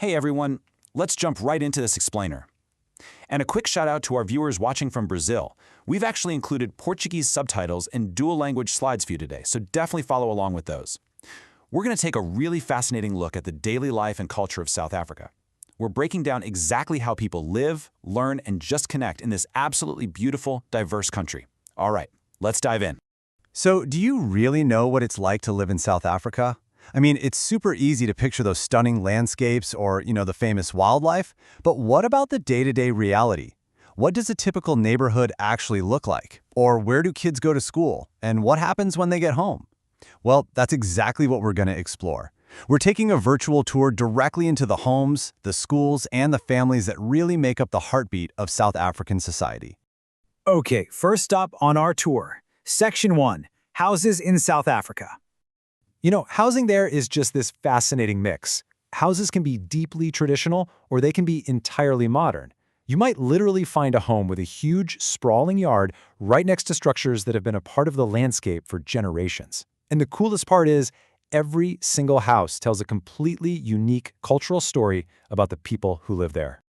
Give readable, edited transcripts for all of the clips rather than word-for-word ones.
Hey everyone, let's jump right into this explainer. And a quick shout out to our viewers watching from Brazil. We've actually included Portuguese subtitles and dual language slides for you today, so definitely follow along with those. We're going to take a really fascinating look at the daily life and culture of South Africa. We're breaking down exactly how people live, learn, and just connect in this absolutely beautiful, diverse country. All right, let's dive in. So, do you really know what it's like to live in South Africa? I mean, it's super easy to picture those stunning landscapes or, the famous wildlife, but what about the day-to-day reality? What does a typical neighborhood actually look like? Or where do kids go to school? And what happens when they get home? Well, that's exactly what we're going to explore. We're taking a virtual tour directly into the homes, the schools, and the families that really make up the heartbeat of South African society. Okay, first stop on our tour. Section 1, Houses in South Africa. Housing there is just this fascinating mix. Houses can be deeply traditional, or they can be entirely modern. You might literally find a home with a huge, sprawling yard right next to structures that have been a part of the landscape for generations. And the coolest part is, every single house tells a completely unique cultural story about the people who live there.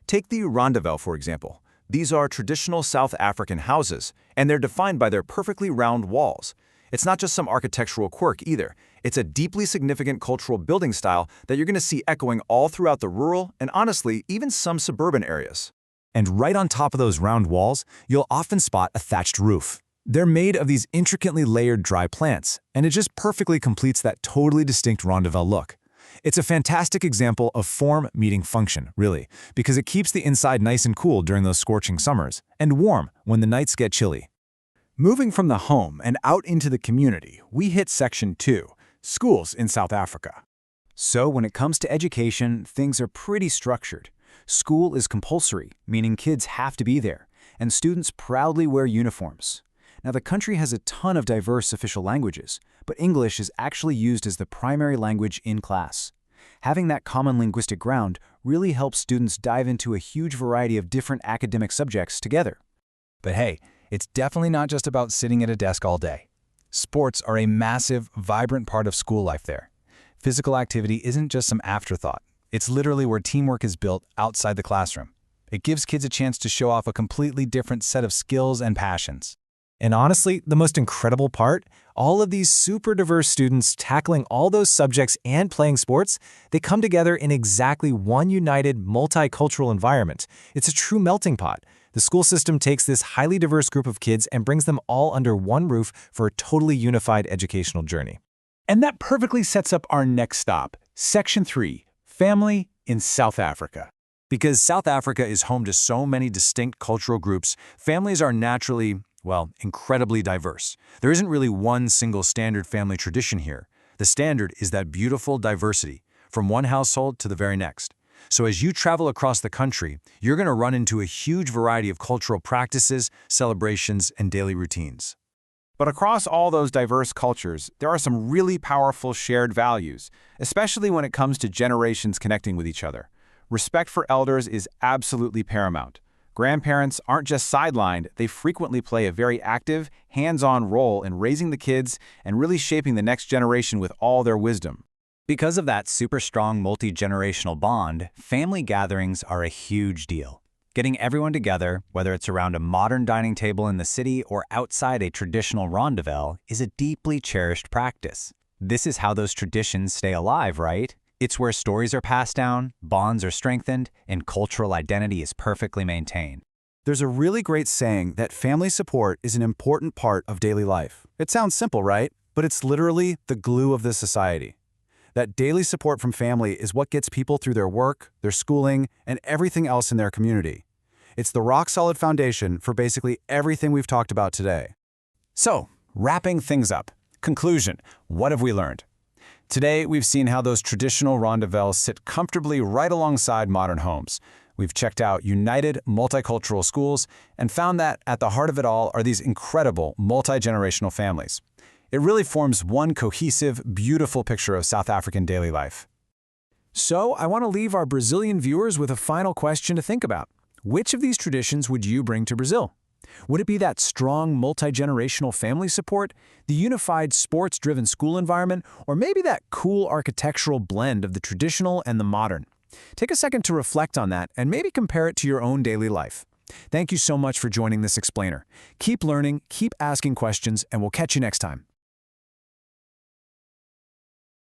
Take the Rondavelle, for example. These are traditional South African houses, and they're defined by their perfectly round walls. It's not just some architectural quirk either. It's a deeply significant cultural building style that you're going to see echoing all throughout the rural and, honestly, even some suburban areas. And right on top of those round walls, you'll often spot a thatched roof. They're made of these intricately layered dry plants, and it just perfectly completes that totally distinct Rondavelle look. It's a fantastic example of form meeting function, really, because it keeps the inside nice and cool during those scorching summers, and warm when the nights get chilly. Moving from the home and out into the community, we hit Section 2, Schools in South Africa. So when it comes to education, things are pretty structured. School is compulsory, meaning kids have to be there, and students proudly wear uniforms. Now, the country has a ton of diverse official languages, but English is actually used as the primary language in class. Having that common linguistic ground really helps students dive into a huge variety of different academic subjects together. But hey, it's definitely not just about sitting at a desk all day. Sports are a massive, vibrant part of school life there. Physical activity isn't just some afterthought. It's literally where teamwork is built outside the classroom. It gives kids a chance to show off a completely different set of skills and passions. And honestly, the most incredible part, all of these super diverse students tackling all those subjects and playing sports, they come together in exactly one united, multicultural environment. It's a true melting pot. The school system takes this highly diverse group of kids and brings them all under one roof for a totally unified educational journey. And that perfectly sets up our next stop, Section 3, Family in South Africa. Because South Africa is home to so many distinct cultural groups, families are naturally, incredibly diverse. There isn't really one single standard family tradition here. The standard is that beautiful diversity, from one household to the very next. So as you travel across the country, you're going to run into a huge variety of cultural practices, celebrations, and daily routines. But across all those diverse cultures, there are some really powerful shared values, especially when it comes to generations connecting with each other. Respect for elders is absolutely paramount. Grandparents aren't just sidelined, they frequently play a very active, hands-on role in raising the kids and really shaping the next generation with all their wisdom. Because of that super strong multi-generational bond, family gatherings are a huge deal. Getting everyone together, whether it's around a modern dining table in the city or outside a traditional rondavelle, is a deeply cherished practice. This is how those traditions stay alive, right? It's where stories are passed down, bonds are strengthened, and cultural identity is perfectly maintained. There's a really great saying that family support is an important part of daily life. It sounds simple, right? But it's literally the glue of this society. That daily support from family is what gets people through their work, their schooling, and everything else in their community. It's the rock-solid foundation for basically everything we've talked about today. So, wrapping things up. Conclusion, what have we learned? Today, we've seen how those traditional rondavelles sit comfortably right alongside modern homes. We've checked out united, multicultural schools and found that at the heart of it all are these incredible, multi-generational families. It really forms one cohesive, beautiful picture of South African daily life. So, I want to leave our Brazilian viewers with a final question to think about. Which of these traditions would you bring to Brazil? Would it be that strong, multi-generational family support, the unified, sports-driven school environment, or maybe that cool architectural blend of the traditional and the modern? Take a second to reflect on that and maybe compare it to your own daily life. Thank you so much for joining this explainer. Keep learning, keep asking questions, and we'll catch you next time.